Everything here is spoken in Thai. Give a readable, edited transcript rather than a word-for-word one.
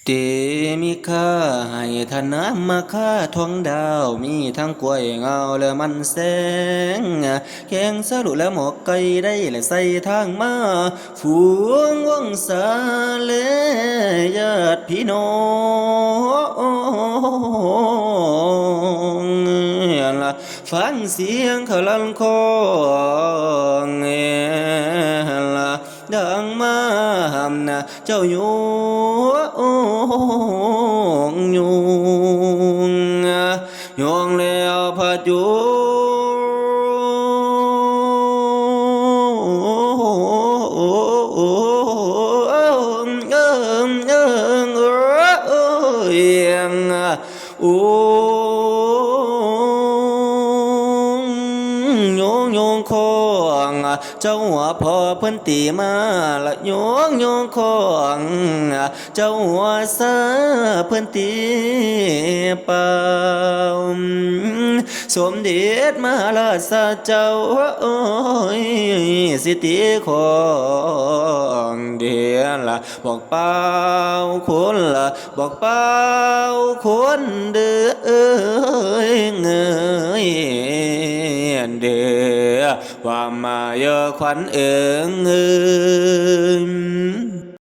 เตมีค่าให้ทานน้ำมาค่าทองดาวมีทั้งกล้วยเงาและมันแสงแข่งสรุและหมอกไก่ได้และใส่ทางมาฝูงวงศาและญาติพี่น้องละฟังเสียงเขาลันคองละดังมาหำนะเจ้าอยู่ยุงยองแล้วพะจูโอ้โยงโยงคองเจ้าหัวพ่อเพิ่นตีมาละโยงโยงคองเจ้าหัวซาเพิ่นตีเป่าสมเด็จมหาราชเจ้าโอ้ยสิตีของเดียละบอกเป่าคนละบอกเป่าคนเด้อเงยเด้อว่ามาเยอะขวัญเอิง